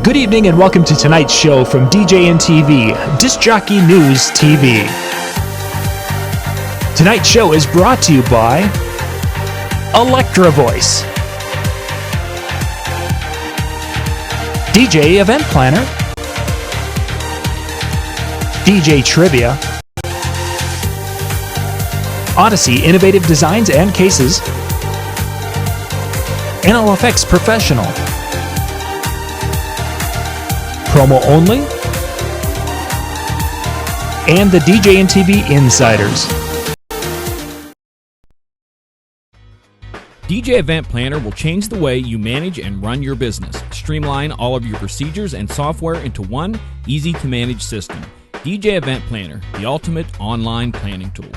Good evening and welcome to tonight's show from DJNTV, Disc Jockey News TV. Tonight's show is brought to you by Electra Voice, DJ Event Planner, DJ Trivia, Odyssey Innovative Designs and Cases, NLFX Professional, Promo Only, and the DJNTV Insiders. DJ Event Planner will change the way you manage and run your business. Streamline all of your procedures and software into one easy-to-manage system. DJ Event Planner, the ultimate online planning tool.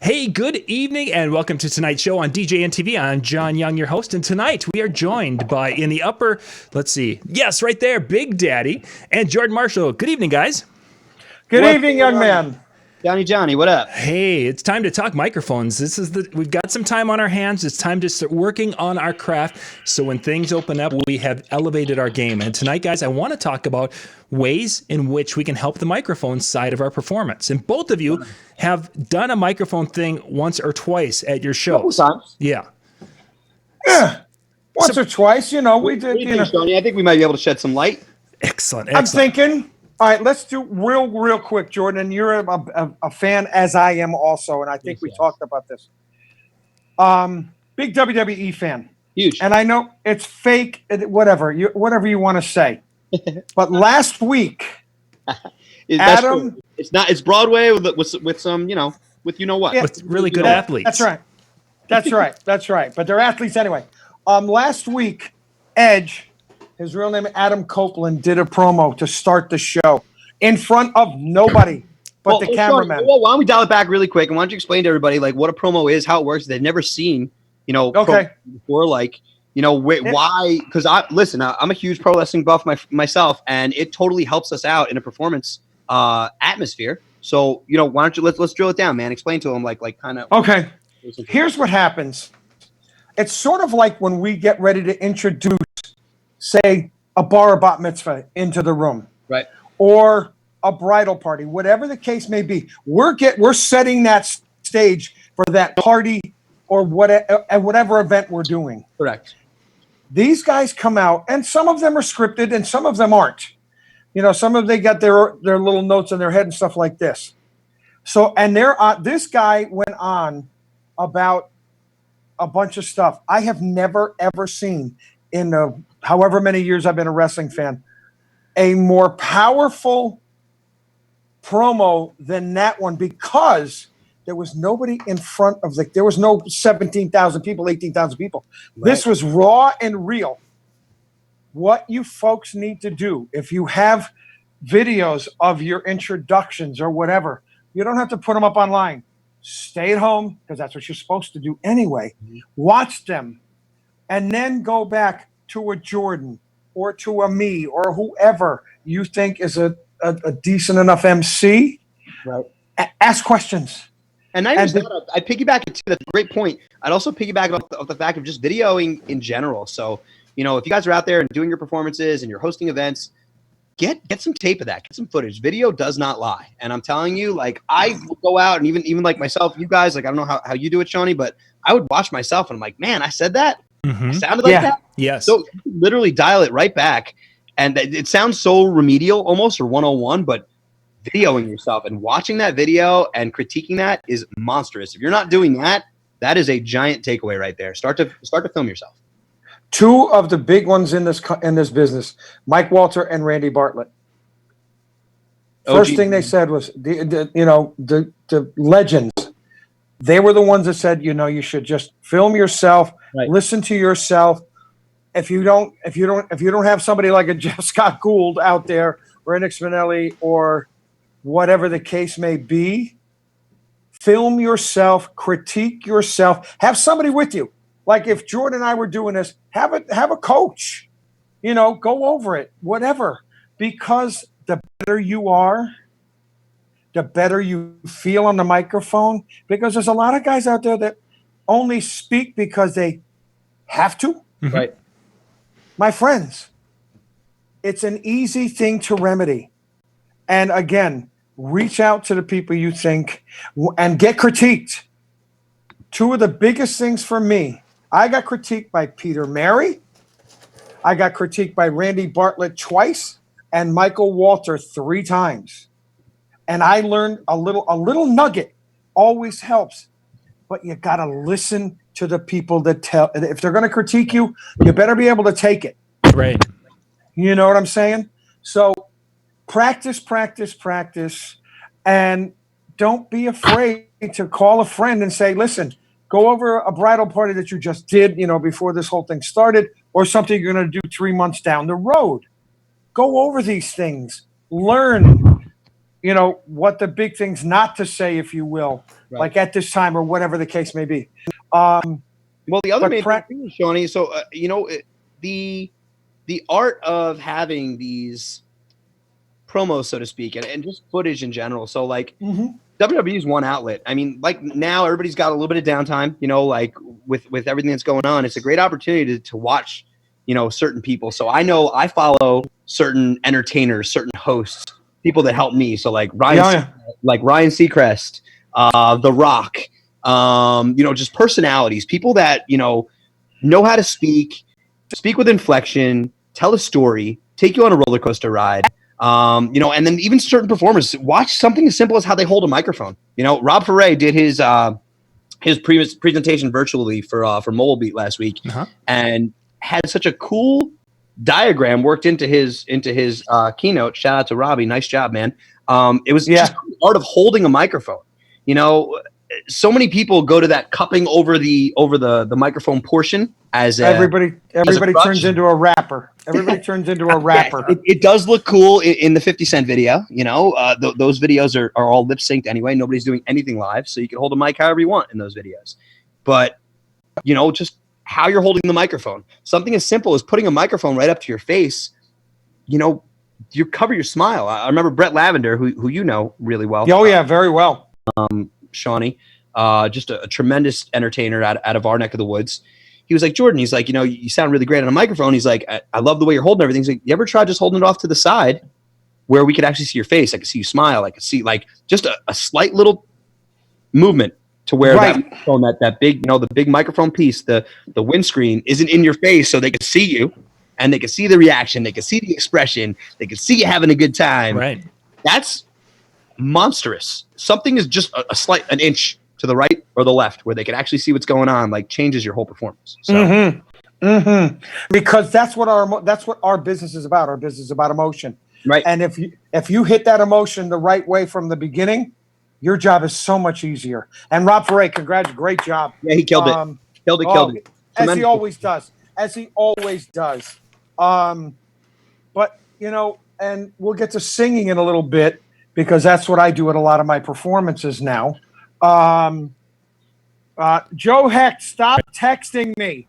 Hey, good evening and welcome to tonight's show on DJNTV. I'm John Young, your host, and tonight we are joined by, in the upper, let's see, yes, right there, Big Daddy, and Jordan Marshall. Good evening, guys. Good evening, young man. Johnny, what up? Hey, it's time to talk microphones. We've got some time on our hands. It's time to start working on our craft. So when things open up, we have elevated our game. And tonight, guys, I want to talk about ways in which we can help the microphone side of our performance. And both of you have done a microphone thing once or twice at your shows. Couple times. Yeah. Once or twice, we did. What do you think, Johnny? I think we might be able to shed some light. Excellent. I'm thinking. All right, let's do real quick, Jordan. And you're a fan, as I am also, and I think we talked about this. Big WWE fan. Huge. And I know it's fake, whatever you want to say. But last week, Adam, it's Broadway with some, with what. With really good athletes. That's right. But they're athletes anyway. Last week, Edge, his real name Adam Copeland, did a promo to start the show in front of nobody but the cameraman. Why don't we dial it back really quick, and why don't you explain to everybody what a promo is, how it works? They've never seen, okay, before, why? Because I'm a huge pro wrestling buff myself, and it totally helps us out in a performance atmosphere. So why don't you let's drill it down, man? Explain to them kind of. Okay, here's what happens. It's sort of like when we get ready to introduce, say, a bar or bat mitzvah into the room, right? Or a bridal party, whatever the case may be. We're setting that stage for that party or whatever event we're doing. Correct. These guys come out, and some of them are scripted, and some of them aren't. Some of them, they got their little notes in their head and stuff like this. So, and this guy went on about a bunch of stuff I have never ever seen in the however many years I've been a wrestling fan, a more powerful promo than that one, because there was nobody in front of there was no 17,000 people, 18,000 people. Right. This was raw and real. What you folks need to do, if you have videos of your introductions or whatever, you don't have to put them up online. Stay at home, because that's what you're supposed to do anyway. Mm-hmm. Watch them, and then go back to a Jordan or to a me or whoever you think is a decent enough MC. Right. Ask questions. And I piggyback it too. That's a great point. I'd also piggyback off the fact of just videoing in general. So, if you guys are out there and doing your performances and you're hosting events, get some tape of that. Get some footage. Video does not lie. And I'm telling you, I will go out and even like myself, you guys, I don't know how you do it, Shawnee, but I would watch myself and I'm like, man, I said that. Mm-hmm. I sounded like that. Yes. So literally dial it right back. And it sounds so remedial almost, or 101, but videoing yourself and watching that video and critiquing that is monstrous. If you're not doing that, that is a giant takeaway right there. Start to film yourself. Two of the big ones in this business, Mike Walter and Randy Bartlett. First thing they said was the legends. They were the ones that said, you should just film yourself, right. Listen to yourself. If you don't have somebody like a Jeff Scott Gould out there, or Nick Spinelli, or whatever the case may be, film yourself, critique yourself, have somebody with you. Like if Jordan and I were doing this, have a coach, go over it, whatever, because the better you are, the better you feel on the microphone, because there's a lot of guys out there that only speak because they have to. Mm-hmm. Right. My friends, it's an easy thing to remedy. And again, reach out to the people you think and get critiqued. Two of the biggest things for me, I got critiqued by Peter Mary. I got critiqued by Randy Bartlett twice and Michael Walter 3 times. And I learned a little nugget always helps, but you got to listen to the people that tell. If they're going to critique you, you better be able to take it. Right. You know what I'm saying? So practice, and don't be afraid to call a friend and say, listen, go over a bridal party that you just did, before this whole thing started, or something you're going to do 3 months down the road. Go over these things. Learn, what the big things not to say, if you will, right. Like at this time or whatever the case may be. Well, the other main thing, Shawnee, so, the art of having these promos, so to speak, and just footage in general. So, like, WWE is one outlet. I mean, like, now everybody's got a little bit of downtime, like, with everything that's going on. It's a great opportunity to watch, certain people. So I know I follow certain entertainers, certain hosts, people that help me. So, like, Ryan Seacrest, The Rock, just personalities, people that, know how to speak with inflection, tell a story, take you on a roller coaster ride, and then even certain performers. Watch something as simple as how they hold a microphone. Rob Ferre did his previous presentation virtually for Mobile Beat last week, and had such a cool diagram worked into his keynote. Shout out to Robbie, nice job, man. It was just the art of holding a microphone. So many people go to that cupping over the microphone portion as everybody turns into a rapper. Everybody turns into a rapper. Yeah, it does look cool in the 50 Cent video. Those videos are all lip synced anyway. Nobody's doing anything live, so you can hold a mic however you want in those videos. But just how you're holding the microphone. Something as simple as putting a microphone right up to your face. You cover your smile. I remember Brett Lavender, who you know really well. Oh yeah, very well. Shawnee, just a tremendous entertainer out of our neck of the woods. He was like, Jordan, he's like, you sound really great on a microphone. He's like, I love the way you're holding everything. He's like, you ever try just holding it off to the side where we could actually see your face? I could see you smile. I could see like just a slight little movement to where that microphone, that big, the big microphone piece, the windscreen isn't in your face, so they can see you and they can see the reaction. They can see the expression. They can see you having a good time. Right. That's monstrous. Something is just an inch to the right or the left where they can actually see what's going on, like changes your whole performance. So. Because that's what our business is about. Our business is about emotion. Right. And if you hit that emotion the right way from the beginning, your job is so much easier. And Rob Ferre, congrats, great job. Yeah, he killed it. Killed it. As he always does. But and we'll get to singing in a little bit, because that's what I do at a lot of my performances now. Joe Heck, stop texting me.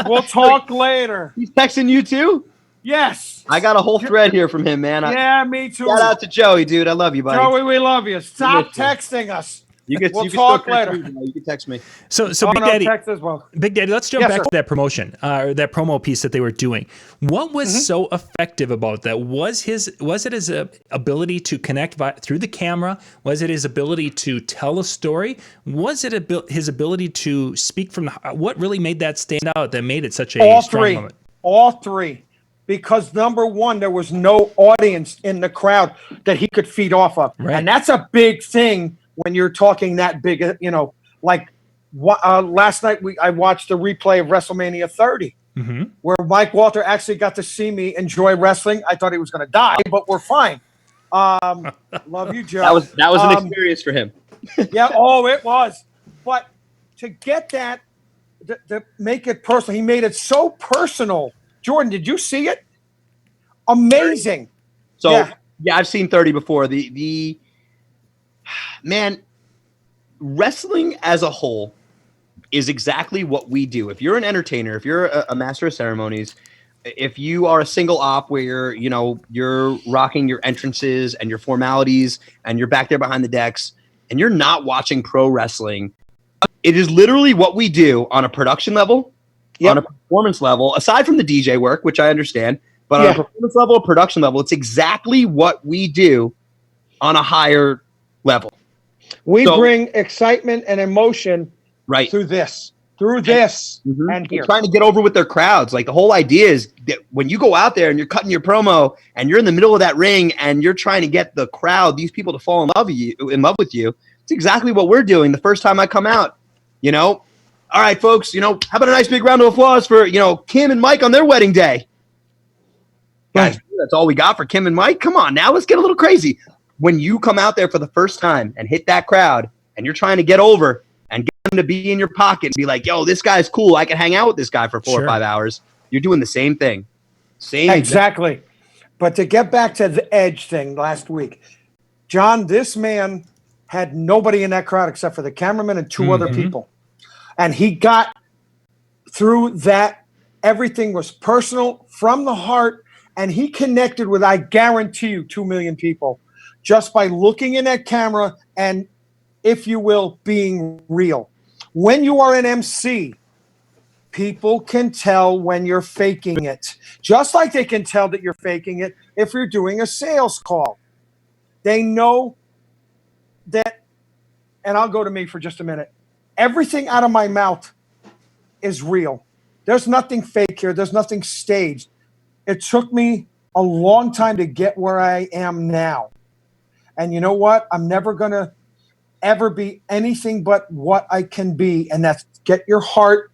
We'll talk later. He's texting you too? Yes. I got a whole thread here from him, man. Yeah, me too. Shout out to Joey, dude. I love you, buddy. Joey, we love you. Stop texting us. We'll talk later. You can text me. So Big Daddy, text as well. Big Daddy, let's jump back to that promotion, or that promo piece that they were doing. What was so effective about that? Was it his ability to connect through the camera? Was it his ability to tell a story? Was it his ability to speak from the heart? What really made that stand out? That made it such a strong moment? All three. Because number one, there was no audience in the crowd that he could feed off of. Right. And that's a big thing when you're talking that big, like Last night I watched the replay of WrestleMania 30, where Mike Walter actually got to see me enjoy wrestling. I thought he was going to die, but we're fine. Love you, Joe. That was an experience for him. Yeah, it was. But to get that, to make it personal, he made it so personal. Jordan, did you see it? Amazing. So yeah, I've seen 30 before. The man, wrestling as a whole is exactly what we do. If you're an entertainer, if you're a master of ceremonies, if you are a single op where you're rocking your entrances and your formalities and you're back there behind the decks and you're not watching pro wrestling, it is literally what we do on a production level, on a performance level, aside from the DJ work, which I understand, but on a performance level, a production level, it's exactly what we do on a higher level. We bring excitement and emotion through this. And here. They're trying to get over with their crowds. Like, the whole idea is that when you go out there and you're cutting your promo and you're in the middle of that ring and you're trying to get the crowd, these people, to fall in love with you, it's exactly what we're doing the first time I come out. All right, folks, how about a nice big round of applause for, Kim and Mike on their wedding day? Guys, that's all we got for Kim and Mike? Come on now, let's get a little crazy. When you come out there for the first time and hit that crowd and you're trying to get over and get them to be in your pocket and be like, yo, this guy's cool, I can hang out with this guy for 4 or 5 hours, you're doing the same thing. Exactly. But to get back to the Edge thing last week, John, this man had nobody in that crowd except for the cameraman and 2 other people. And he got through that. Everything was personal, from the heart, and he connected with, I guarantee you, 2 million people just by looking in that camera and, if you will, being real. When you are an MC, people can tell when you're faking it, just like they can tell that you're faking it if you're doing a sales call. They know that, and I'll go to me for just a minute. Everything out of my mouth is real. There's nothing fake here. There's nothing staged. It took me a long time to get where I am now. And you know what? I'm never going to ever be anything but what I can be. And that's get your heart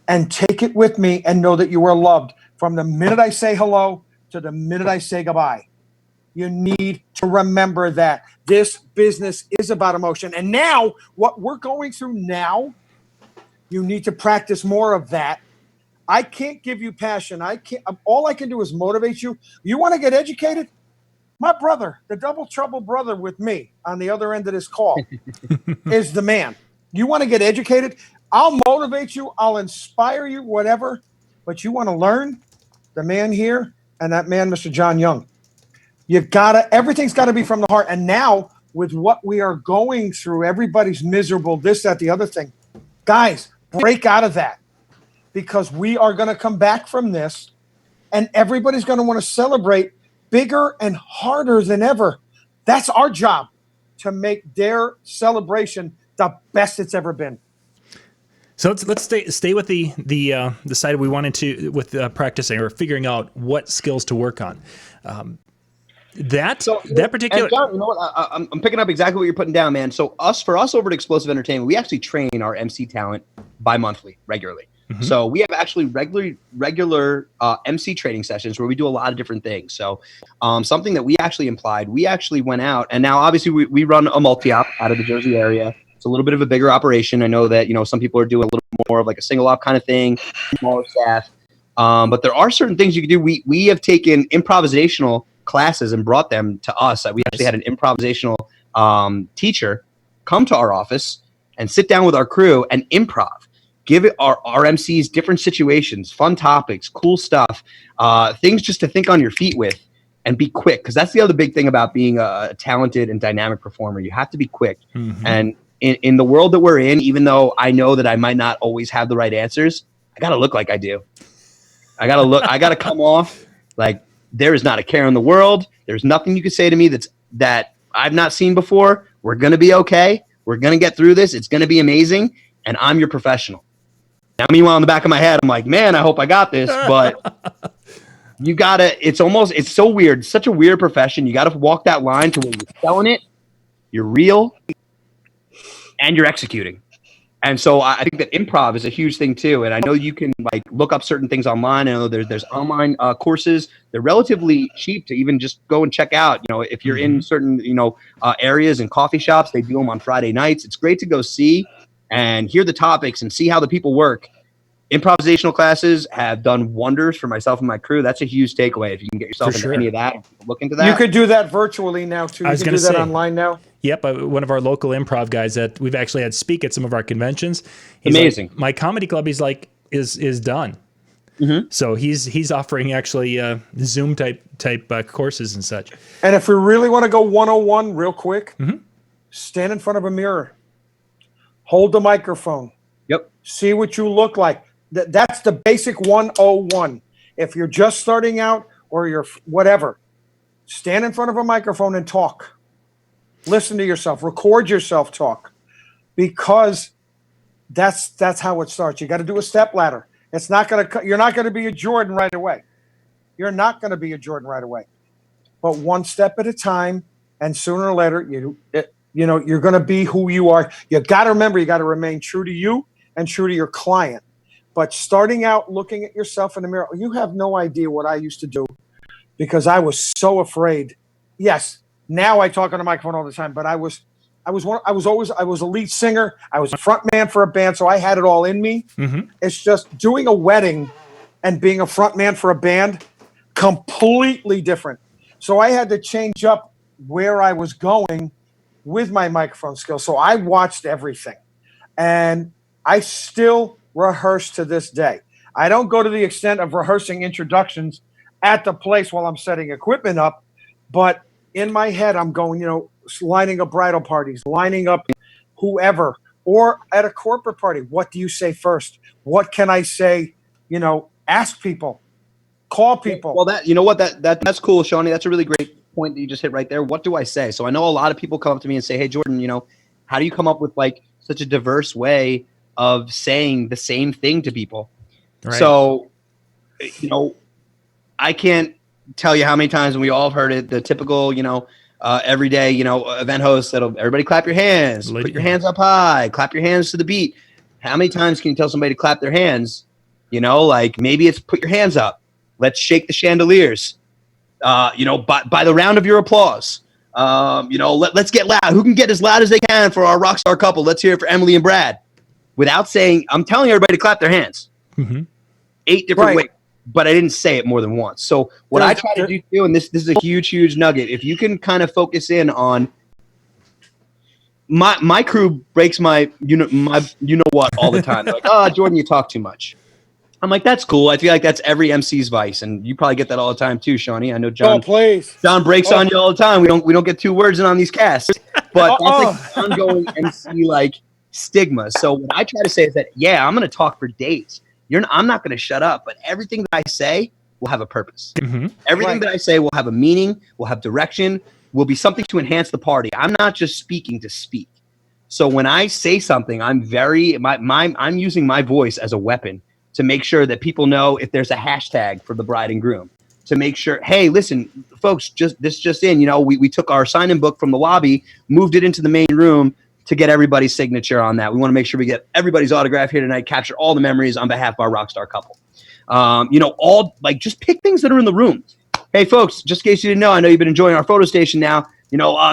and take it with me and know that you are loved from the minute I say hello to the minute I say goodbye. You need to remember that this business is about emotion. And now, what we're going through now, you need to practice more of that. I can't give you passion. All I can do is motivate you. You want to get educated? My brother, the double trouble brother with me on the other end of this call, is the man. You want to get educated? I'll motivate you. I'll inspire you, whatever. But you want to learn? The man here and that man, Mr. John Young. Everything's got to be from the heart. And now, with what we are going through, everybody's miserable, this, that, the other thing. Guys, break out of that, because we are going to come back from this and everybody's going to want to celebrate bigger and harder than ever. That's our job, to make their celebration the best it's ever been. So let's stay with the side we wanted to with practicing or figuring out what skills to work on. That particular. John, you know what? I'm picking up exactly what you're putting down, man. So for us over at Explosive Entertainment, we actually train our MC talent bi-monthly, regularly. So we have actually regular MC training sessions where we do a lot of different things. So something that we actually implied, we actually went out, and now obviously we run a multi-op out of the Jersey area. It's a little bit of a bigger operation. I know that some people are doing a little more of like a single op kind of thing, smaller staff. But there are certain things you can do. We have taken improvisational classes and brought them to us. We actually had an improvisational teacher come to our office and sit down with our crew and improv. Give it our MCs different situations, fun topics, cool stuff, things just to think on your feet with and be quick. Because that's the other big thing about being a talented and dynamic performer. You have to be quick. And in the world that we're in, even though I know that I might not always have the right answers, I got to look like I do. I got to come off like there is not a care in the world. There's nothing you can say to me that I've not seen before. We're going to be okay. We're going to get through this. It's going to be amazing. And I'm your professional. Now, meanwhile, in the back of my head, I'm like, man, I hope I got this. But you got to, it's so weird. It's such a weird profession. You got to walk that line to where you're selling it, you're real, and you're executing. And so I think that improv is a huge thing too. And I know you can like look up certain things online. I know there's online courses. They're relatively cheap to even just go and check out. You know, if you're in certain, areas and coffee shops, they do them on Friday nights. It's great to go see and hear the topics and see how the people work. Improvisational classes have done wonders for myself and my crew. That's a huge takeaway. If you can get yourself into any of that, look into that. You could do that virtually now too. You can do that online now. Yep, one of our local improv guys that we've actually had speak at some of our conventions. He's amazing. Like, my comedy club, he's like, is done. So he's offering actually Zoom type courses and such. And if we really want to go 101 real quick, stand in front of a mirror, hold the microphone. Yep. See what you look like. That's the basic 101. If you're just starting out or you're whatever, stand in front of a microphone and talk. Listen to yourself. Record yourself talk, because that's how it starts. You got to do a step ladder. It's not going to. You're not going to be a Jordan right away. You're not going to be a Jordan right away, but one step at a time. And sooner or later, you're going to be who you are. You got to remember, you got to remain true to you and true to your client. But starting out looking at yourself in the mirror, you have no idea what I used to do, because I was so afraid. Yes, now I talk on the microphone all the time, but I was a lead singer. I was a front man for a band, so I had it all in me. It's just doing a wedding and being a front man for a band, completely different. So I had to change up where I was going with my microphone skills. So I watched everything, and I still rehearse to this day. I don't go to the extent of rehearsing introductions at the place while I'm setting equipment up, but in my head, I'm going, lining up bridal parties, lining up whoever, or at a corporate party. What do you say first? What can I say? Ask people, call people. Well, that's cool, Shawnee. That's a really great point that you just hit right there. What do I say? So I know a lot of people come up to me and say, "Hey, Jordan, how do you come up with like such a diverse way of saying the same thing to people?" Right. So, I can't tell you how many times, and we all have heard it, the typical, everyday, event host that'll, everybody clap your hands, put your hands up high, clap your hands to the beat. How many times can you tell somebody to clap their hands? Like maybe it's put your hands up. Let's shake the chandeliers. By the round of your applause. Let's get loud. Who can get as loud as they can for our rock star couple? Let's hear it for Emily and Brad. Without saying, I'm telling everybody to clap their hands. 8 different ways, but I didn't say it more than once. So what I try to do too, and this is a huge nugget, if you can kind of focus in on my crew breaks my what all the time. They're like, "Oh, Jordan, you talk too much." I'm like, that's cool. I feel like that's every MC's vice, and you probably get that all the time too, Shawnee. I know John. Oh, please. John breaks on you all the time. We don't get 2 words in on these casts, but that's like ongoing MC like stigma. So what I try to say is that I'm going to talk for days. I'm not going to shut up, but everything that I say will have a purpose. Everything that I say will have a meaning, will have direction, will be something to enhance the party. I'm not just speaking to speak. So when I say something, I'm using my voice as a weapon to make sure that people know if there's a hashtag for the bride and groom, to make sure, hey, listen, folks, just in, we took our sign-in book from the lobby, moved it into the main room to get everybody's signature on that. We want to make sure we get everybody's autograph here tonight, capture all the memories on behalf of our rock star couple. Just pick things that are in the room. Hey, folks, just in case you didn't know, I know you've been enjoying our photo station now.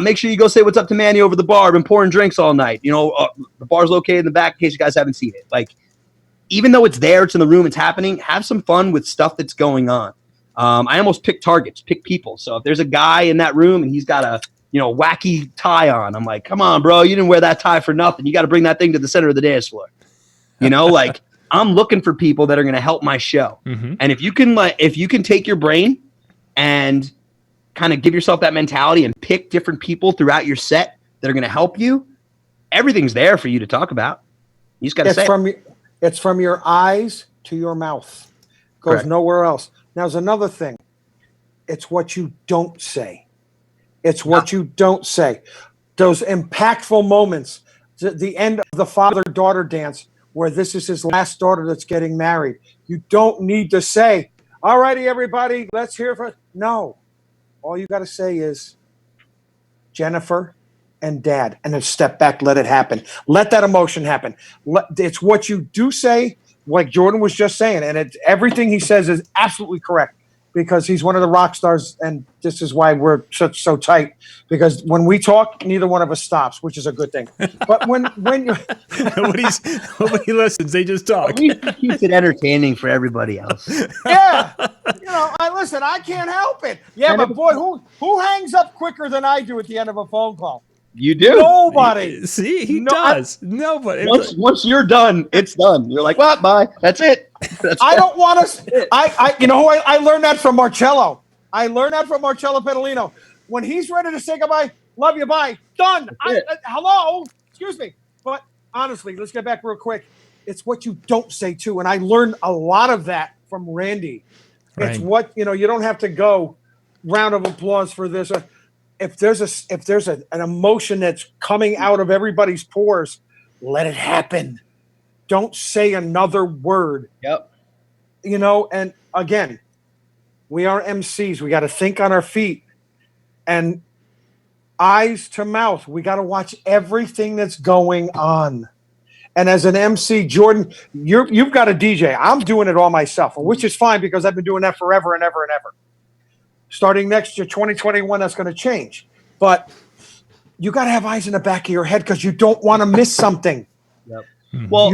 Make sure you go say what's up to Manny over the bar. I've been pouring drinks all night. The bar's located in the back in case you guys haven't seen it. Like, even though it's there, it's in the room, it's happening, have some fun with stuff that's going on. I almost pick targets, pick people. So if there's a guy in that room and he's got a wacky tie on, I'm like, come on, bro, you didn't wear that tie for nothing. You got to bring that thing to the center of the dance floor. I'm looking for people that are going to help my show. And if you can take your brain and kind of give yourself that mentality and pick different people throughout your set that are going to help you, everything's there for you to talk about. You just got to say it's from your eyes to your mouth. Goes Correct. Nowhere else. Now, there's another thing. It's what you don't say. It's what you don't say. Those impactful moments. The end of the father-daughter dance where this is his last daughter that's getting married. You don't need to say, all righty, everybody, let's hear from... No. All you got to say is, Jennifer, and dad, and then step back, let it happen. Let that emotion happen. It's what you do say, like Jordan was just saying, and everything he says is absolutely correct because he's one of the rock stars, and this is why we're so tight. Because when we talk, neither one of us stops, which is a good thing. But when you nobody listens, they just talk. At least he keeps it entertaining for everybody else. yeah, I can't help it. Yeah, but boy, who hangs up quicker than I do at the end of a phone call? You do. Nobody. See, he does. Nobody. Once you're done, it's done. You're like, well, bye. That's it. I don't want to. I learned that from Marcello. I learned that from Marcello Pedalino. When he's ready to say goodbye, love you, bye, done. Hello, excuse me. But honestly, let's get back real quick. It's what you don't say too, and I learned a lot of that from Randy. Right. It's what you don't have to go round of applause for this. If there's an emotion that's coming out of everybody's pores, let it happen. Don't say another word. Yep. And again, we are MCs. We got to think on our feet and eyes to mouth. We got to watch everything that's going on. And as an MC, Jordan, you've got a DJ. I'm doing it all myself, which is fine because I've been doing that forever and ever and ever. Starting next year, 2021, that's going to change. But you got to have eyes in the back of your head because you don't want to miss something. Yep. Well,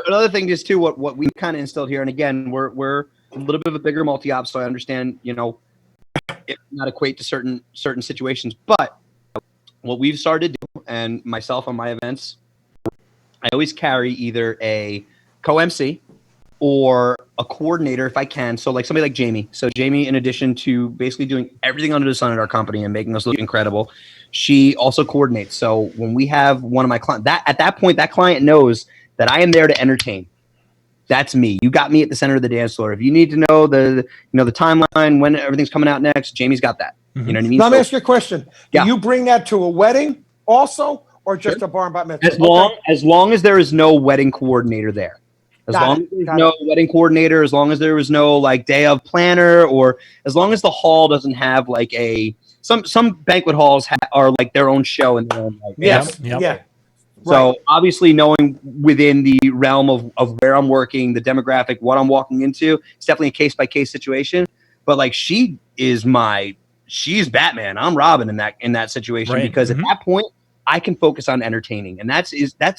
another thing is too what we kind of instilled here, and again, we're a little bit of a bigger multi-op, so I understand, it not equate to certain situations. But what we've started to do, and myself on my events, I always carry either a co-MC or a coordinator if I can. So like somebody like Jamie. So Jamie, in addition to basically doing everything under the sun at our company and making us look incredible, she also coordinates. So when we have one of my clients, at that point, that client knows that I am there to entertain. That's me. You got me at the center of the dance floor. If you need to know the timeline, when everything's coming out next, Jamie's got that. Mm-hmm. You know what I mean? Let me ask you a question. Do you bring that to a wedding also, or just a bar and bat mitzvah? As long as there is no wedding coordinator there. As long as there's no wedding coordinator, as long as there was no day of planner, or as long as the hall doesn't have some banquet halls are like their own show and their own Yes. Yep. Yeah. So obviously knowing within the realm of where I'm working, the demographic, what I'm walking into, it's definitely a case-by-case situation. But she's Batman. I'm Robin in that situation because at that point I can focus on entertaining. And that's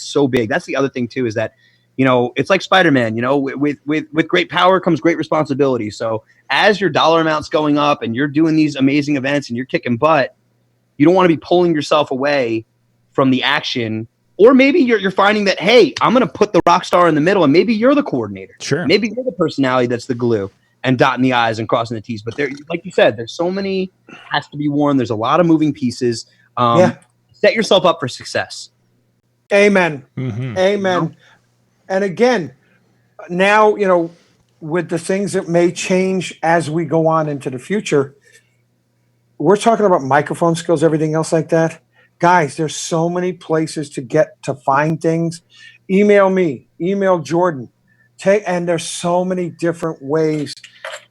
so big. That's the other thing too, is that, it's like Spider-Man, with great power comes great responsibility. So as your dollar amount's going up and you're doing these amazing events and you're kicking butt, you don't want to be pulling yourself away from the action. Or maybe you're finding that, hey, I'm going to put the rock star in the middle and maybe you're the coordinator. Sure. Maybe you're the personality that's the glue and dotting the I's and crossing the T's. But there, like you said, there's so many has to be worn. There's a lot of moving pieces. Set yourself up for success. Amen. Mm-hmm. Amen. And again, now, with the things that may change as we go on into the future, we're talking about microphone skills, everything else like that. Guys, there's so many places to find things. Email me, email Jordan. And there's so many different ways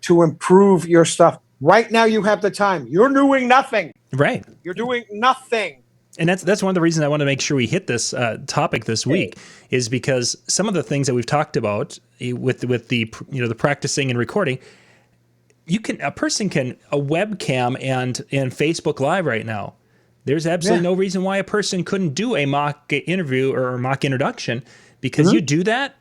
to improve your stuff. Right now you have the time. You're doing nothing. Right. You're doing nothing. And that's one of the reasons I want to make sure we hit this topic this week is because some of the things that we've talked about with the the practicing and recording, a person can a webcam and Facebook Live right now. There's absolutely no reason why a person couldn't do a mock interview or a mock introduction because you do that,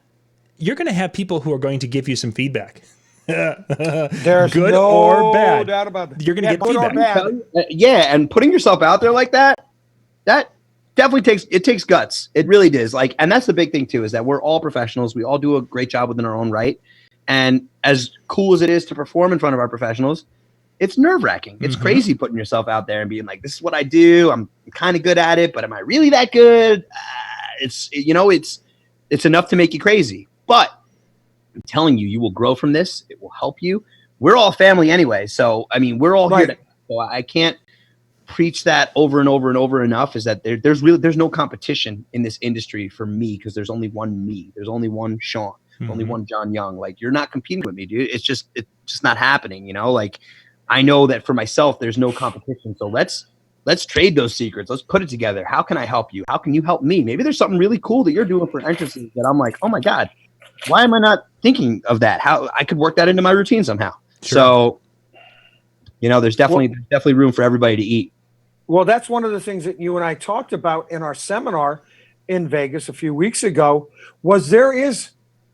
you're going to have people who are going to give you some feedback. There's good no or bad. doubt about it. You're going to get feedback. And putting yourself out there like that definitely takes guts. It really does. And that's the big thing too, is that we're all professionals. We all do a great job within our own right. And as cool as it is to perform in front of our professionals, it's nerve-wracking. It's crazy putting yourself out there and being like, this is what I do. I'm kind of good at it, but am I really that good? It's enough to make you crazy. But I'm telling you, you will grow from this. It will help you. We're all family anyway. So, we're all here. So I can't preach that over and over and over enough, is that there's no competition in this industry for me because there's only one me. There's only one Sean, only one John Young. You're not competing with me, dude. It's just not happening, I know that for myself, there's no competition. So let's Let's trade those secrets. Let's put it together. How can I help you? How can you help me? Maybe there's something really cool that you're doing for entrances that I'm like, oh my God, why am I not thinking of that? How I could work that into my routine somehow. Sure. So, there's definitely room for everybody to eat. Well, that's one of the things that you and I talked about in our seminar in Vegas a few weeks ago, was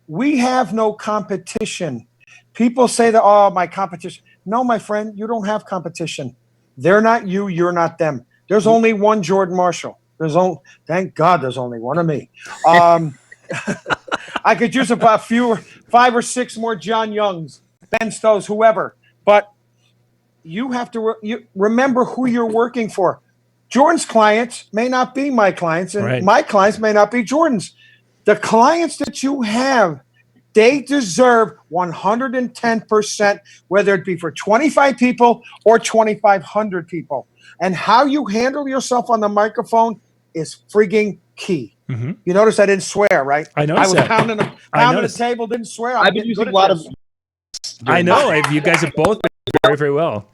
we have no competition. People say that, oh, my competition. No, my friend, you don't have competition. They're not you. You're not them. There's only one Jordan Marshall. Thank God there's only one of me. I could use about 5 or 6 more John Youngs, Ben Stows, whoever. But you have to remember who you're working for. Jordan's clients may not be my clients, and my clients may not be Jordan's. The clients that you have, they deserve 110%, whether it be for 25 people or 2,500 people. And how you handle yourself on the microphone is frigging key. Mm-hmm. You notice I didn't swear, right? I noticed was pounding the table, didn't swear. I've been using a lot of. I know. You guys have both been very, very well.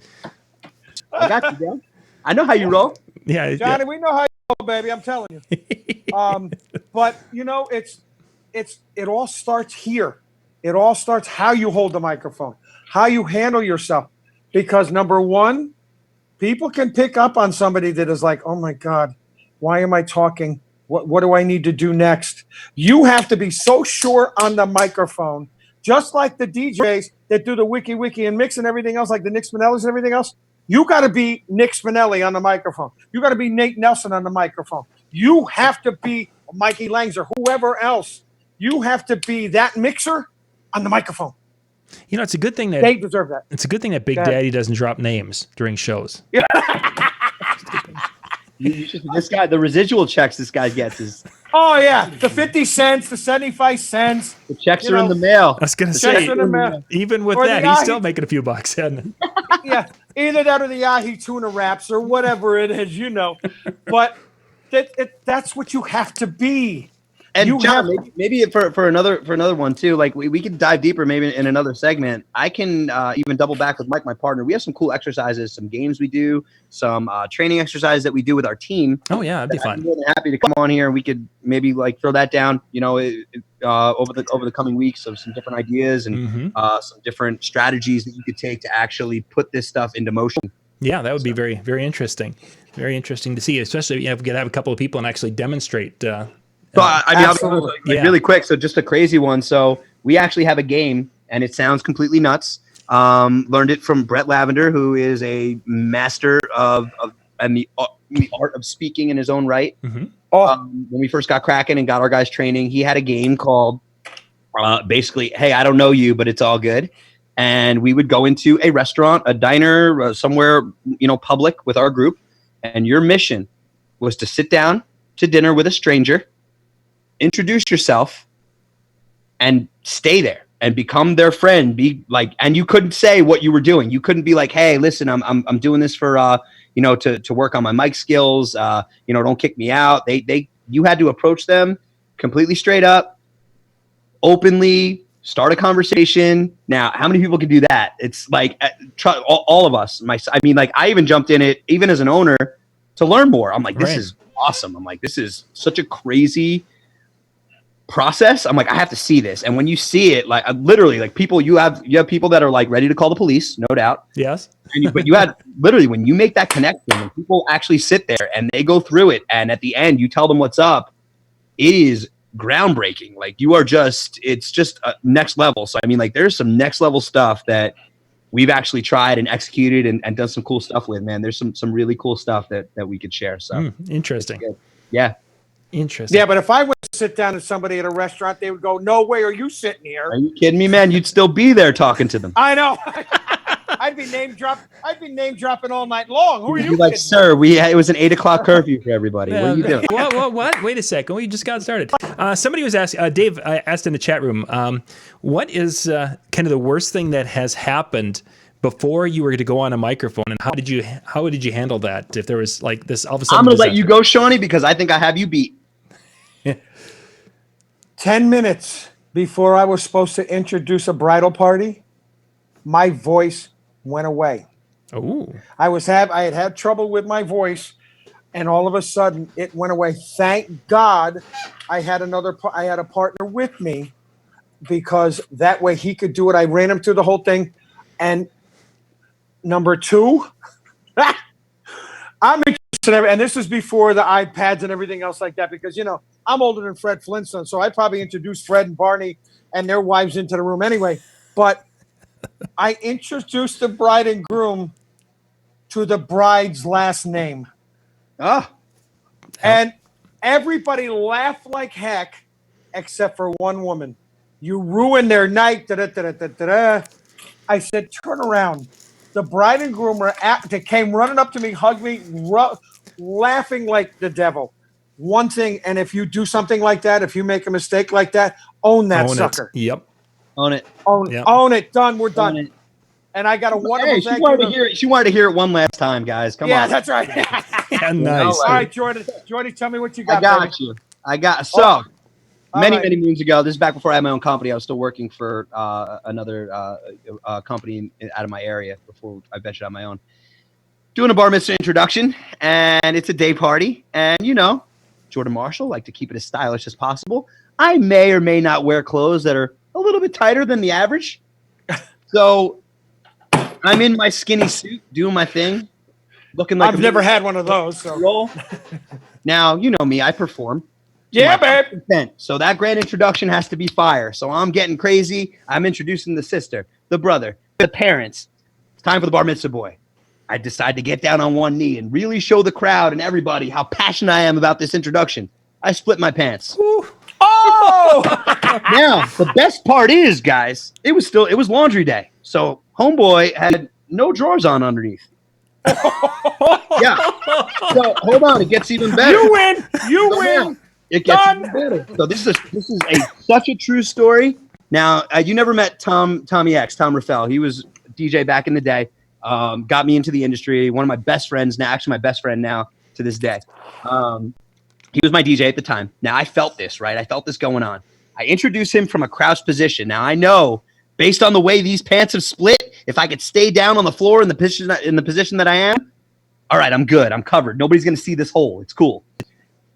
I got you, bro. I know how you roll. Yeah, Johnny, we know how you roll, baby. I'm telling you. But it all starts here. It all starts how you hold the microphone, how you handle yourself. Because number one, people can pick up on somebody that is like, oh my God, why am I talking? What do I need to do next? You have to be so sure on the microphone, just like the DJs that do the wiki and mix and everything else, like the Nick Spinellis and everything else. You got to be Nick Spinelli on the microphone. You got to be Nate Nelson on the microphone. You have to be Mikey Langs or whoever else. You have to be that mixer on the microphone. It's a good thing that they deserve that. It's a good thing that Big Daddy doesn't drop names during shows. Yeah. This guy, the residual checks this guy gets is. Oh yeah, the 50 cents, the 75 cents. The checks are in the mail. I was gonna say, even with that, he's still making a few bucks. Yeah, either that or the Ahi tuna wraps or whatever it is, But that's what you have to be. And John, maybe for another one too. Like we could dive deeper maybe in another segment. I can even double back with Mike, my partner. We have some cool exercises, some games we do, some training exercises that we do with our team. Oh yeah, that'd be fun. I'm more than happy to come on here and we could maybe throw that down. Over the coming weeks of some different ideas and some different strategies that you could take to actually put this stuff into motion. Yeah, that would be very, very interesting. Very interesting to see, especially if we could have a couple of people and actually demonstrate. So really quick. So just a crazy one. So we actually have a game, and it sounds completely nuts. Learned it from Brett Lavender, who is a master of the art of speaking in his own right. Mm-hmm. When we first got cracking and got our guys training, he had a game called basically, "Hey, I don't know you, but it's all good." And we would go into a restaurant, a diner, somewhere public with our group, and your mission was to sit down to dinner with a stranger, introduce yourself, and stay there and become their friend. And you couldn't say what you were doing. You couldn't be like, "Hey, listen, I'm doing this for to work on my mic skills. Don't kick me out." You had to approach them completely straight up, openly, start a conversation. Now, how many people can do that? It's like all of us. I even jumped in it even as an owner to learn more. I'm like, this is awesome. I'm like, this is such a crazy process. I'm like, I have to see this. And when you see it, literally, people, you have people that are ready to call the police, no doubt. Yes. But you had literally, when you make that connection and people actually sit there and they go through it, and at the end you tell them what's up, it is groundbreaking. It's just a next level. So there's some next level stuff that we've actually tried and executed and done some cool stuff with, man. There's some really cool stuff that we could share. So interesting. Yeah. Interesting. Yeah, but if I would sit down with somebody at a restaurant, they would go, "No way are you sitting here." Are you kidding me, man? You'd still be there talking to them. I know. I'd be name dropping all night long. Who are you? Like, sir, it was an 8:00 curfew for everybody. What are you doing? What? Wait a second. We just got started. Somebody was asking. Dave asked in the chat room, what is kind of the worst thing that has happened before you were to go on a microphone, and how did you handle that? If there was this all of a sudden, I'm gonna let you go, Shawnee, because I think I have you beat. 10 minutes before I was supposed to introduce a bridal party, my voice went away. Oh, I had trouble with my voice, and all of a sudden it went away. Thank God I had a partner with me, because that way he could do it. I ran him through the whole thing. And number two, I'm interested in, and this is before the iPads and everything else like that, because I'm older than Fred Flintstone, so I probably introduced Fred and Barney and their wives into the room anyway. But I introduced the bride and groom to the bride's last name. Ah, And everybody laughed like heck, except for one woman. You ruined their night. Da-da-da-da-da-da. I said, turn around. The bride and groom they came running up to me, hugged me, laughing like the devil. One thing, and if you do something like that, if you make a mistake like that, own that sucker. Yep. own it. Own it. Done. We're done. Own it. And I got a wonderful Hey, she wanted to hear it. She wanted to hear it one last time, guys. Come on. Yeah, that's right. Yeah, nice. All right, Jordan. Jordan, tell me what you got. I got baby. you. So many right. moons ago. This is back before I had my own company. I was still working for another company out of my area before I ventured on my own. Doing a bar mitzvah introduction, and it's a day party. And Jordan Marshall like to keep it as stylish as possible. I may or may not wear clothes that are a little bit tighter than the average. So I'm in my skinny suit doing my thing, looking like I've never had one of those. So. roll. Now, you know me, I perform. Yeah, babe. Consent. So that grand introduction has to be fire. So I'm getting crazy. I'm introducing the sister, the brother, the parents. It's time for the bar mitzvah boy. I decide to get down on one knee and really show the crowd and everybody how passionate I am about this introduction. I split my pants. Oh! Now, the best part is, guys, it was laundry day. So homeboy had no drawers on underneath. Yeah. So hold on, it gets even better. You win. You win. It gets Done. even better. So this is such a true story. Now, you never met Tommy X, Tom Raffel. He was DJ back in the day. Got me into the industry. One of my best friends now, actually my best friend now to this day. He was my DJ at the time. Now I felt this, right? I felt this going on. I introduced him from a crouched position. Now I know, based on the way these pants have split, if I could stay down on the floor in the position that I am, all right, I'm good. I'm covered. Nobody's gonna see this hole. It's cool.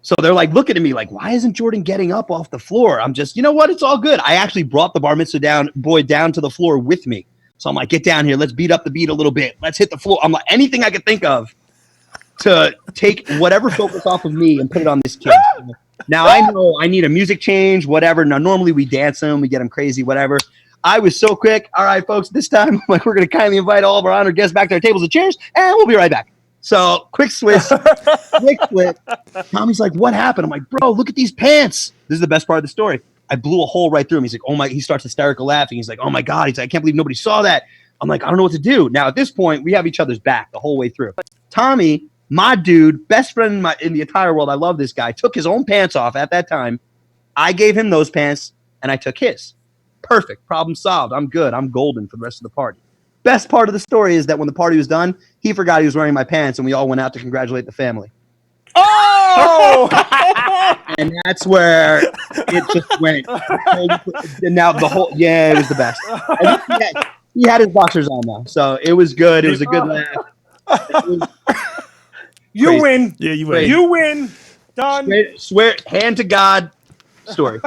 So they're like looking at me like, why isn't Jordan getting up off the floor? I'm just, you know what? It's all good. I actually brought the bar mitzvah boy down to the floor with me. So I'm like, get down here. Let's beat up the beat a little bit. Let's hit the floor. I'm like, anything I could think of to take whatever focus off of me and put it on this kid. Now I know I need a music change, whatever. Now normally we dance them, we get them crazy, whatever. I was so quick. All right, folks, this time like we're going to kindly invite all of our honored guests back to our tables and chairs, and we'll be right back. So quick switch, quick flip. Tommy's like, what happened? I'm like, bro, look at these pants. This is the best part of the story. I blew a hole right through him. He's like, oh my, he starts hysterical laughing. He's like, oh my God. He's like, I can't believe nobody saw that. I'm like, I don't know what to do. Now at this point, we have each other's back the whole way through. Tommy, my dude, best friend in the entire world. I love this guy. Took his own pants off at that time. I gave him those pants and I took his. Perfect. Problem solved. I'm good. I'm golden for the rest of the party. Best part of the story is that when the party was done, he forgot he was wearing my pants and we all went out to congratulate the family. Oh! And that's where it just went. And now the whole, it was the best. He had his boxers on now. So it was good. It was a good laugh. You Crazy. win. Yeah, you win. win. You win. Done. Swear, hand to God story.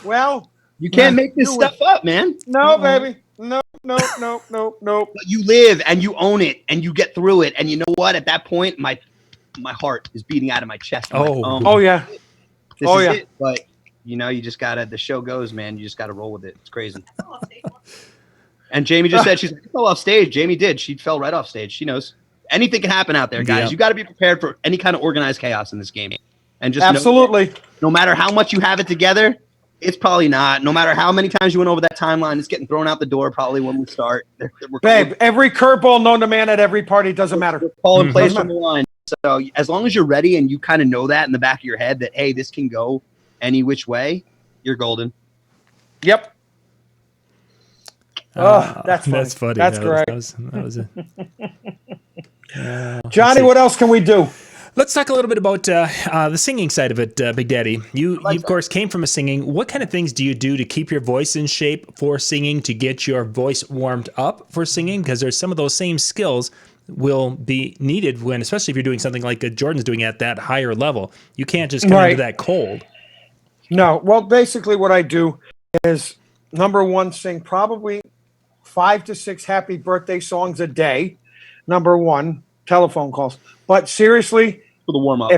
Well, You can't make this stuff up, man. no, baby. No. But you live and you own it and you get through it. And you know what? At that point, my heart is beating out of my chest. I'm like, Oh yeah. This Oh, is yeah. it. But you just gotta. The show goes, man. You just gotta roll with it. It's crazy. And Jamie just said she's like, I fell off stage. Jamie did. She fell right off stage. She knows anything can happen out there, guys. Yeah. You got to be prepared for any kind of organized chaos in this game. And just Absolutely. no matter how much you have it together, it's probably not. No matter how many times you went over that timeline, it's getting thrown out the door probably when we start. Babe, every curveball known to man at every party doesn't matter. We're calling plays from the line. So as long as you're ready and you kind of know that in the back of your head that, hey, this can go any which way, you're golden. Yep. Oh, that's funny. That's funny. That's great. That was it. Johnny, what else can we do? Let's talk a little bit about the singing side of it, Big Daddy. You of course, came from a singing. What kind of things do you do to keep your voice in shape for singing, to get your voice warmed up for singing? Because there's some of those same skills will be needed when, especially if you're doing something like Jordan's doing at that higher level. You can't just come into that cold. No. Well, basically what I do is, number one, sing probably 5 to 6 happy birthday songs a day. Number one, telephone calls. But seriously, For the warm up.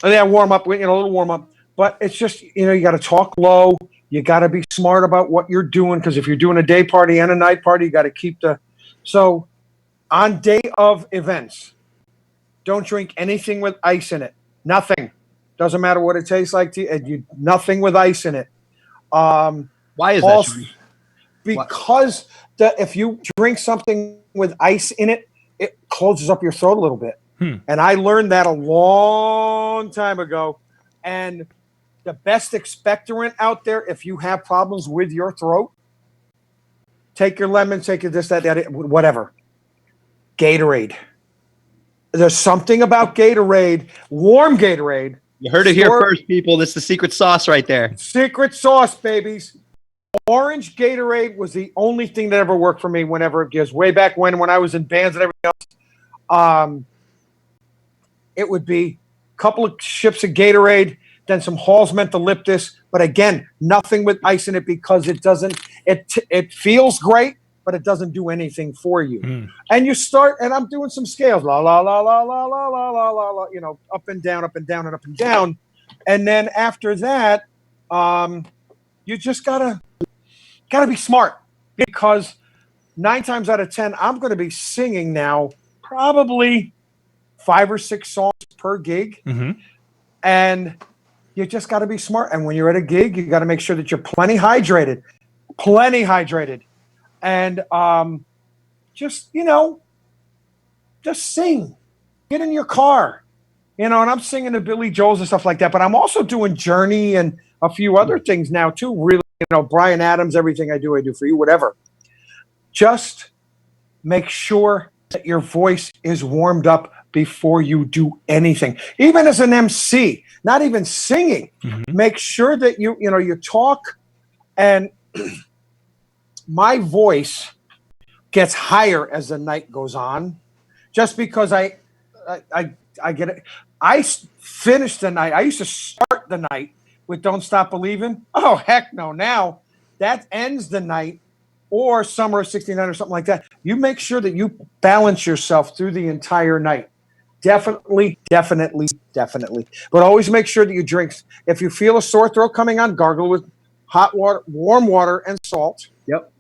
Warm up, a little warm up. But it's just, you got to talk low. You got to be smart about what you're doing, because if you're doing a day party and a night party, you got to keep so on day of events, don't drink anything with ice in it. Nothing. Doesn't matter what it tastes like to you. Nothing with ice in it. Why is that? Because if you drink something with ice in it, it closes up your throat a little bit. And I learned that a long time ago. And the best expectorant out there, if you have problems with your throat, take your lemon, take your this, that, whatever. Gatorade. There's something about Gatorade, warm Gatorade. You heard it here first, people. This is the secret sauce right there. Secret sauce, babies. Orange Gatorade was the only thing that ever worked for me whenever it gives. Way back when I was in bands and everything else. It would be a couple of ships of Gatorade, then some Hall's Mentholyptus. But again, nothing with ice in it, because it doesn't, it feels great, but it doesn't do anything for you. And you start, and I'm doing some scales, la, la, la, la, la, la, la, la, la, la, up and down, up and down, and up and down. And then after that, you just gotta be smart, because 9 times out of 10, I'm going to be singing now probably 5 or 6 songs per gig. And you just got to be smart. And when you're at a gig, you got to make sure that you're plenty hydrated. And just sing. Get in your car. And I'm singing to Billy Joel's and stuff like that. But I'm also doing Journey and a few other things now too. Really, Bryan Adams, everything I do for you, whatever. Just make sure that your voice is warmed up before you do anything. Even as an MC, not even singing. Make sure that you talk, and my voice gets higher as the night goes on, just because I get it. I finish the night. I used to start the night with Don't Stop Believin'. Oh, heck no. Now that ends the night, or Summer of '69 or something like that. You make sure that you balance yourself through the entire night. Definitely. But always make sure that you drink. If you feel a sore throat coming on, gargle with hot water, warm water, and salt. Yep.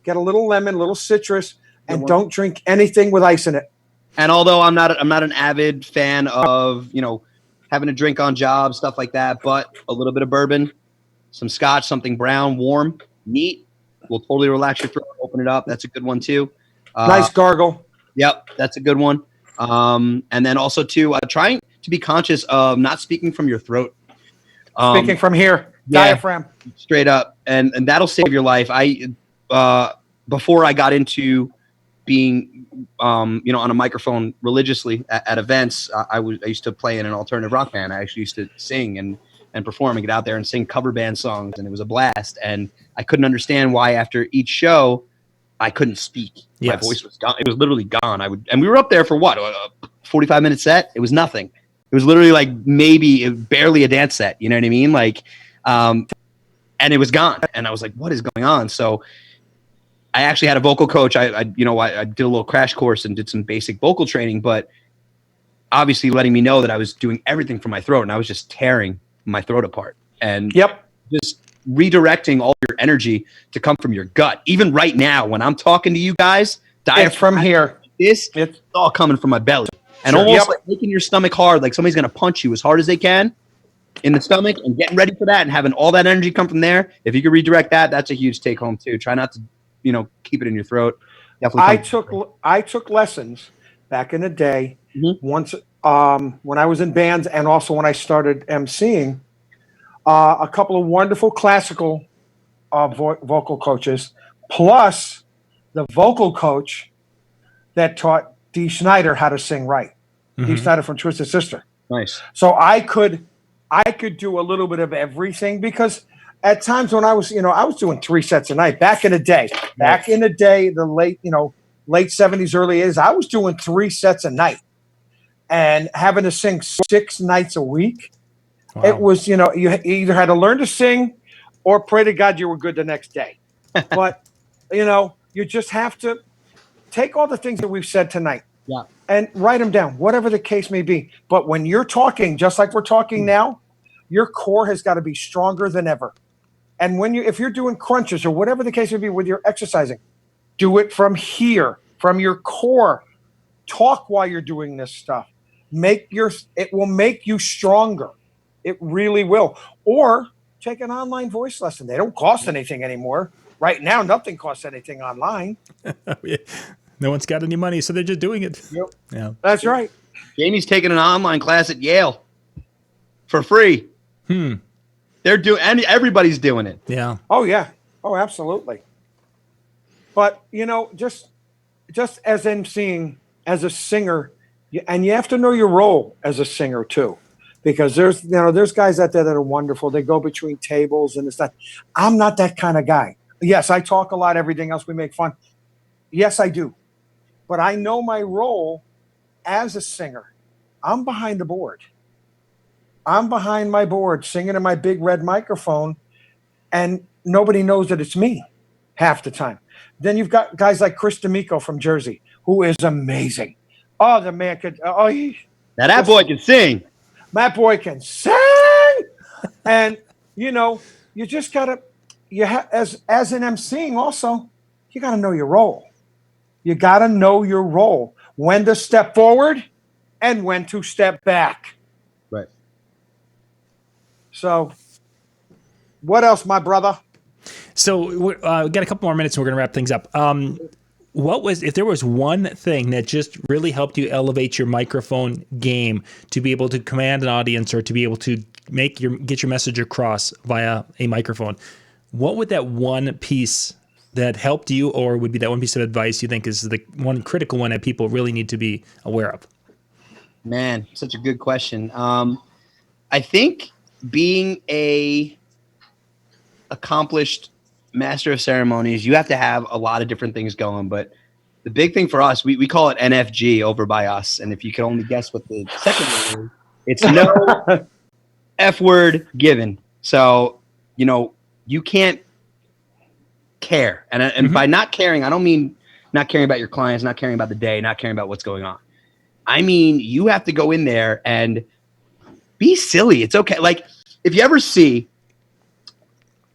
Get a little lemon, a little citrus, and don't drink anything with ice in it. And although I'm not an avid fan of, having a drink on job, stuff like that, but a little bit of bourbon, some scotch, something brown, warm, neat, will totally relax your throat, open it up. That's a good one too. Nice gargle. Yep, that's a good one. And then also too, trying to be conscious of not speaking from your throat. Speaking from here, diaphragm. Straight up, and that'll save your life. Before I got into being, on a microphone religiously at events, I used to play in an alternative rock band. I actually used to sing and perform and get out there and sing cover band songs, and it was a blast. And I couldn't understand why after each show I couldn't speak. Yes. My voice was gone. It was literally gone. And we were up there for what, a 45-minute set? It was nothing. It was literally like barely a dance set. You know what I mean? Like, and it was gone. And I was like, what is going on? So I actually had a vocal coach. I did a little crash course and did some basic vocal training, but obviously letting me know that I was doing everything from my throat, and I was just tearing my throat apart. And just redirecting all your energy to come from your gut. Even right now, when I'm talking to you guys, it's from here. It's all coming from my belly. And almost like making your stomach hard, like somebody's going to punch you as hard as they can in the stomach, and getting ready for that and having all that energy come from there. If you could redirect that, that's a huge take home too. Try not to, keep it in your throat. Definitely. I took lessons back in the day once when I was in bands, and also when I started emceeing. A couple of wonderful classical vocal coaches, plus the vocal coach that taught Dee Snider how to sing right. Dee Snider from Twisted Sister. Nice. So I could do a little bit of everything, because at times when I was doing 3 sets a night back in the day. Back in the day, the late 70s, early 80s, I was doing 3 sets a night and having to sing 6 nights a week. Wow. It was, you either had to learn to sing or pray to God you were good the next day. But, you just have to take all the things that we've said tonight. Yeah. And write them down, whatever the case may be. But when you're talking, just like we're talking now, your core has got to be stronger than ever. And if you're doing crunches or whatever the case may be with your exercising, do it from here, from your core. Talk while you're doing this stuff. It will make you stronger. It really will. Or take an online voice lesson. They don't cost anything anymore. Right now, nothing costs anything online. No one's got any money, so they're just doing it. Yep. Yeah, that's right. Jamie's taking an online class at Yale for free. They're doing, and everybody's doing it. Yeah. Oh yeah. Oh, absolutely. But just as emceeing, as a singer, and you have to know your role as a singer too, because there's guys out there that are wonderful. They go between tables and it's not. I'm not that kind of guy. Yes, I talk a lot. Everything else we make fun. Yes, I do. But I know my role as a singer. I'm behind the board. I'm behind my board singing in my big red microphone, and nobody knows that it's me half the time. Then you've got guys like Chris D'Amico from Jersey, who is amazing. Oh, the man could. Now that boy can sing. That boy can sing. And you just gotta. As an emceeing also, you gotta know your role. You gotta know your role. When to step forward, and when to step back. Right. So, what else, my brother? So we got a couple more minutes and we're going to wrap things up. If there was one thing that just really helped you elevate your microphone game to be able to command an audience or to be able to get your message across via a microphone, what would that one piece that helped you, or would be that one piece of advice you think is the one critical one that people really need to be aware of? Man, such a good question. I think being a accomplished Master of Ceremonies, you have to have a lot of different things going. But the big thing for us, we call it NFG over by us. And if you can only guess what the second word is, it's no F word given. So, you can't care. And by not caring, I don't mean not caring about your clients, not caring about the day, not caring about what's going on. I mean, you have to go in there and be silly. It's okay. Like, if you ever see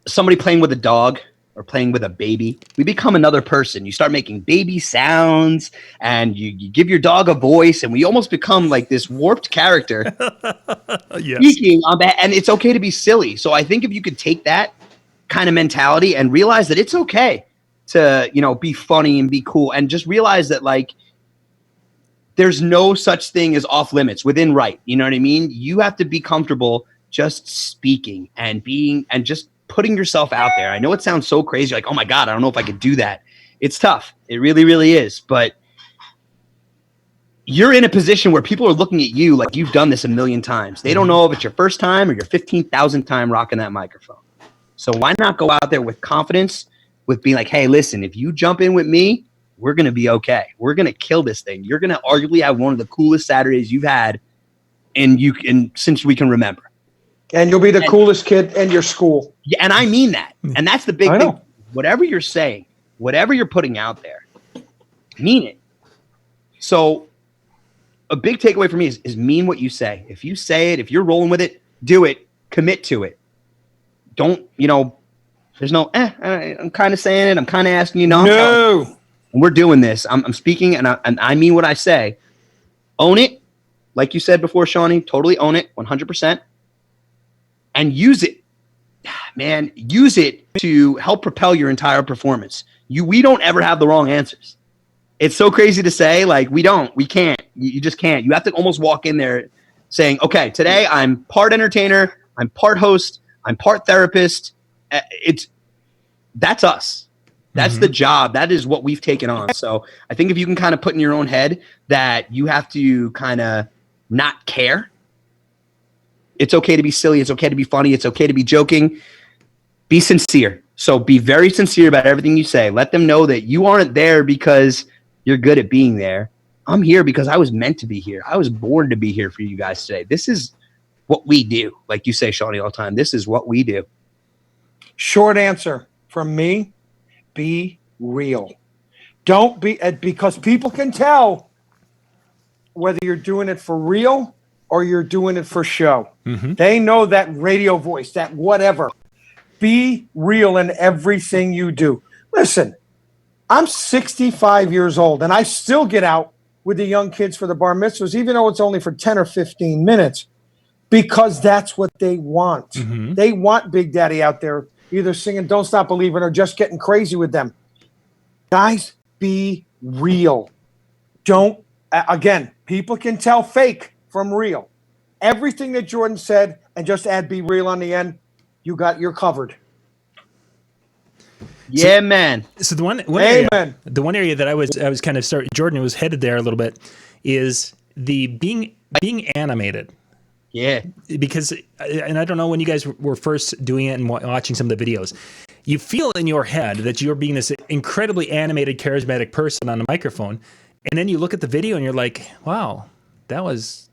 somebody playing with a dog or playing with a baby, we become another person. You start making baby sounds and you give your dog a voice, and we almost become like this warped character. Yes. Speaking on that, and it's okay to be silly. So I think if you could take that kind of mentality and realize that it's okay to, be funny and be cool, and just realize that, like, there's no such thing as off limits within right. You know what I mean? You have to be comfortable just speaking and just putting yourself out there. I know it sounds so crazy. Like, oh my God, I don't know if I could do that. It's tough. It really, really is. But you're in a position where people are looking at you like you've done this a million times. They don't know if it's your first time or your 15,000th time rocking that microphone. So why not go out there with confidence, with being like, hey, listen, if you jump in with me, we're going to be okay. We're going to kill this thing. You're going to arguably have one of the coolest Saturdays you've had since we can remember. And you'll be the coolest kid in your school. Yeah, and I mean that. And that's the big thing. Whatever you're saying, whatever you're putting out there, mean it. So a big takeaway for me is mean what you say. If you say it, if you're rolling with it, do it. Commit to it. Don't, there's no, I'm kind of saying it. I'm kind of asking you. No. And we're doing this. I'm speaking, and I mean what I say. Own it. Like you said before, Shawnee, totally own it, 100%. And use it. Man, use it to help propel your entire performance. We don't ever have the wrong answers. It's so crazy to say, like, we can't. You just can't. You have to almost walk in there saying, okay, today I'm part entertainer, I'm part host, I'm part therapist. That's us. That's the job. That is what we've taken on. So I think if you can kind of put in your own head that you have to kind of not care It's okay to be silly. It's okay to be funny. It's okay to be joking. Be sincere. So be very sincere about everything you say. Let them know that you aren't there because you're good at being there. I'm here because I was meant to be here. I was born to be here for you guys today. This is what we do. Like you say, Shawnee, all the time. This is what we do. Short answer from me, be real. Don't be, because people can tell whether you're doing it for real or you're doing it for show. Mm-hmm. They know that radio voice, that whatever. Be real in everything you do. Listen, I'm 65 years old, and I still get out with the young kids for the bar mitzvahs, even though it's only for 10 or 15 minutes, because that's what they want. Mm-hmm. They want Big Daddy out there either singing Don't Stop Believing or just getting crazy with them. Guys, be real. Don't, again, people can tell fake from real. Everything that Jordan said, and just add be real on the end, you're covered. Yeah, man. So the one Amen. area, the one area that I was kind of Jordan was headed there a little bit, is the being animated. Yeah. Because, and I don't know when you guys were first doing it and watching some of the videos, you feel in your head that you're being this incredibly animated, charismatic person on a microphone, and then you look at the video and you're like, wow, that was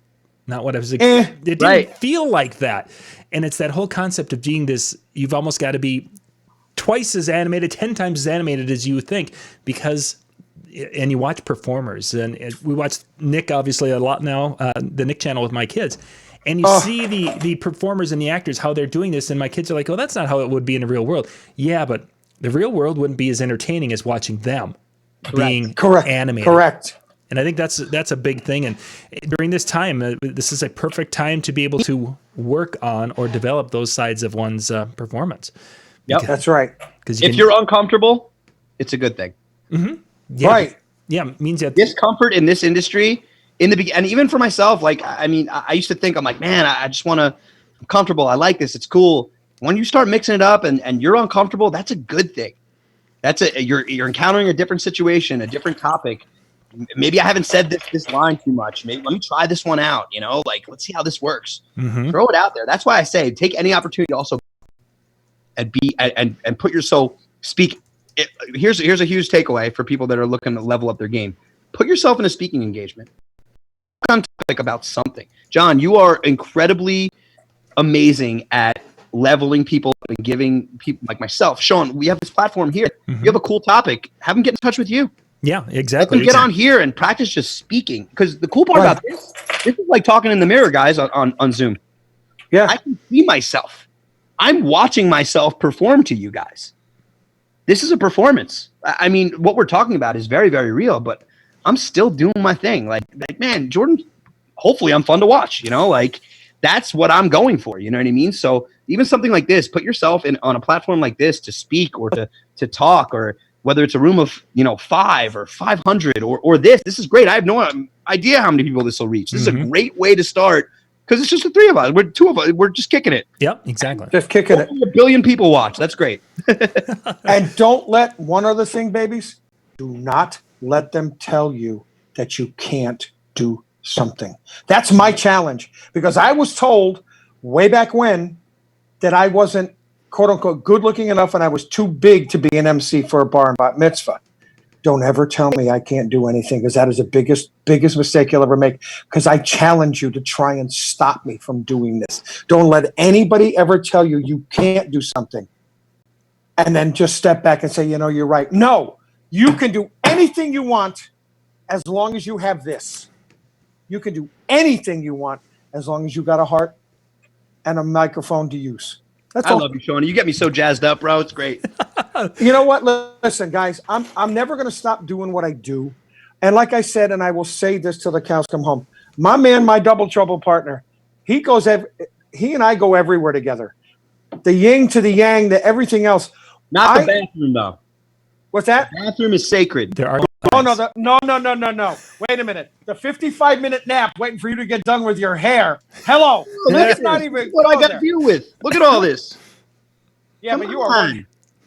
not what I was expecting. It didn't feel like that. And it's that whole concept of being this, you've almost got to be twice as animated, 10 times as animated as you think, because, and you watch performers, and we watch Nick obviously a lot now, the Nick channel with my kids, and you see the performers and the actors, how they're doing this, and my kids are like, oh, that's not how it would be in the real world. Yeah, but the real world wouldn't be as entertaining as watching them being animated. Correct. And I think that's a big thing. And during this time, this is a perfect time to be able to work on or develop those sides of one's performance. Yep, that's right. Because if you're uncomfortable, it's a good thing. Mm-hmm. Yeah, right. Yeah, it means that discomfort in this industry in the beginning, and even for myself, like, I mean, I used to think, I'm like, man, I just want to, I'm comfortable. I like this. It's cool. When you start mixing it up and you're uncomfortable, that's a good thing. You're encountering a different situation, a different topic. Maybe I haven't said this line too much. Maybe let me try this one out. You know, like, let's see how this works. Mm-hmm. Throw it out there. That's why I say take any opportunity to also and be and put your speak. Here's a huge takeaway for people that are looking to level up their game. Put yourself in a speaking engagement. On topic about something. John, you are incredibly amazing at leveling people and giving people like myself. Sean, we have this platform here. Mm-hmm. You have a cool topic. Have them get in touch with you. Yeah, exactly. Let them get on here and practice just speaking. Because the cool part about this is like talking in the mirror, guys, on Zoom. Yeah. I can see myself. I'm watching myself perform to you guys. This is a performance. I mean, what we're talking about is very, very real, but I'm still doing my thing. Like, man, Jordan, hopefully I'm fun to watch, you know, like that's what I'm going for. You know what I mean? So even something like this, put yourself on a platform like this to speak or to talk, or whether it's a room of, 5 or 500 or this is great. I have no idea how many people this will reach. This is a great way to start because it's just the three of us. We're two of us. We're just kicking it. Yep, exactly. Just kicking it. 1 billion people watch. That's great. And don't let one other thing, babies, do not let them tell you that you can't do something. That's my challenge, because I was told way back when that I wasn't, quote unquote, good looking enough and I was too big to be an MC for a bar and bat mitzvah. Don't ever tell me I can't do anything, because that is the biggest mistake you'll ever make, because I challenge you to try and stop me from doing this. Don't let anybody ever tell you you can't do something and then just step back and say, you're right. No, you can do anything you want as long as you have this. You can do anything you want as long as you got a heart and a microphone to use. That's all. I love you, Shawnee. You get me so jazzed up, bro. It's great. You know what? Listen, guys, I'm never going to stop doing what I do. And like I said, and I will say this till the cows come home, my man, my double trouble partner, he and I go everywhere together. The yin to the yang, the everything else. Not the bathroom, though. What's that? The bathroom is sacred. There are No. Wait a minute. The 55-minute nap waiting for you to get done with your hair. Hello. That's not even what I got to deal with. Look at all this. Yeah, but you are.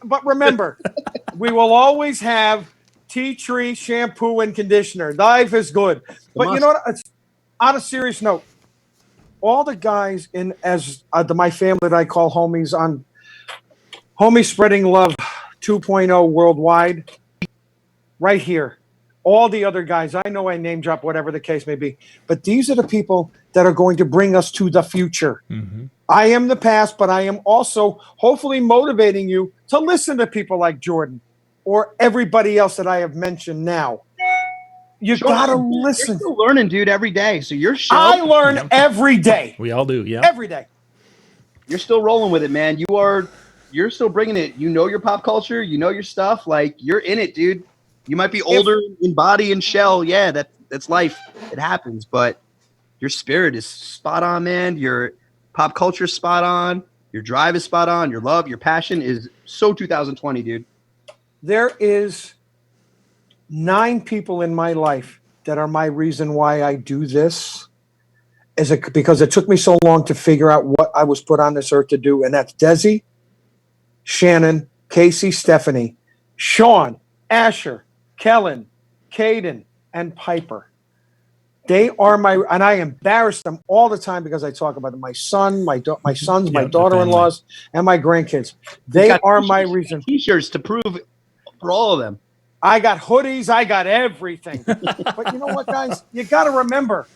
But remember, we will always have tea tree shampoo and conditioner. Life is good. But you know what? On a serious note, all the guys in as my family that I call homies on Homie Spreading Love 2.0 worldwide, right here. All the other guys, I know I name drop, whatever the case may be, but these are the people that are going to bring us to the future. Mm-hmm. I am the past, but I am also hopefully motivating you to listen to people like Jordan or everybody else that I have mentioned now. You gotta listen. You're still learning, dude, every day. So your show, I learn every day. We all do, yeah. Every day. You're still rolling with it, man. You're still bringing it. You know your pop culture. You know your stuff. Like, you're in it, dude. You might be older in body and shell. Yeah, that's life. It happens. But your spirit is spot on, man. Your pop culture is spot on. Your drive is spot on. Your love, your passion is so 2020, dude. There is 9 people in my life that are my reason why I do this. Because it took me so long to figure out what I was put on this earth to do. And that's Desi, Shannon, Casey, Stephanie, Sean, Asher, Kellen, Caden, and Piper. They are and I embarrass them all the time because I talk about them. My son, my sons, my daughter-in-laws, and my grandkids. They are my reason. T-shirts to prove for all of them. I got hoodies. I got everything. But you know what, guys? You got to remember,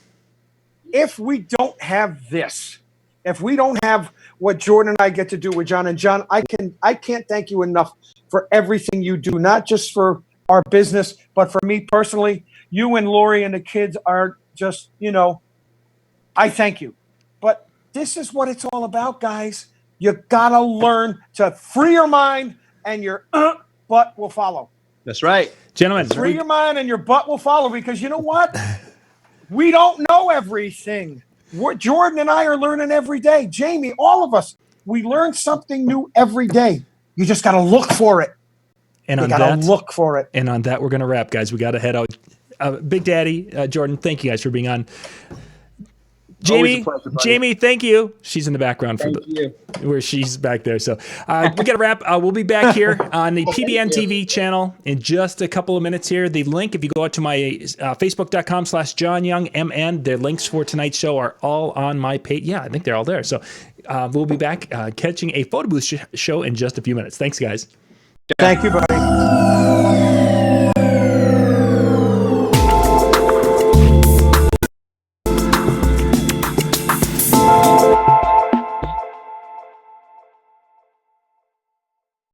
if we don't have this, if we don't have what Jordan and I get to do with John, and John, I can't thank you enough for everything you do, not just for our business, but for me personally. You and Lori and the kids are just, I thank you. But this is what it's all about, guys. You got to learn to free your mind, and your butt will follow. That's right. Gentlemen. Free your mind and your butt will follow, because you know what? We don't know everything. Jordan and I are learning every day. Jamie, all of us, we learn something new every day. You just got to look for it. And you got to look for it. And on that, we're going to wrap, guys. We got to head out. Big Daddy, Jordan, thank you guys for being on. Jamie, thank you. She's in the background where she's back there. So we got to wrap. We'll be back here on the PBNTV channel in just a couple of minutes here. The link, if you go out to my facebook.com/JohnYoungMN, the links for tonight's show are all on my page. Yeah, I think they're all there. So we'll be back catching a photo booth show in just a few minutes. Thanks, guys. Thank you, buddy.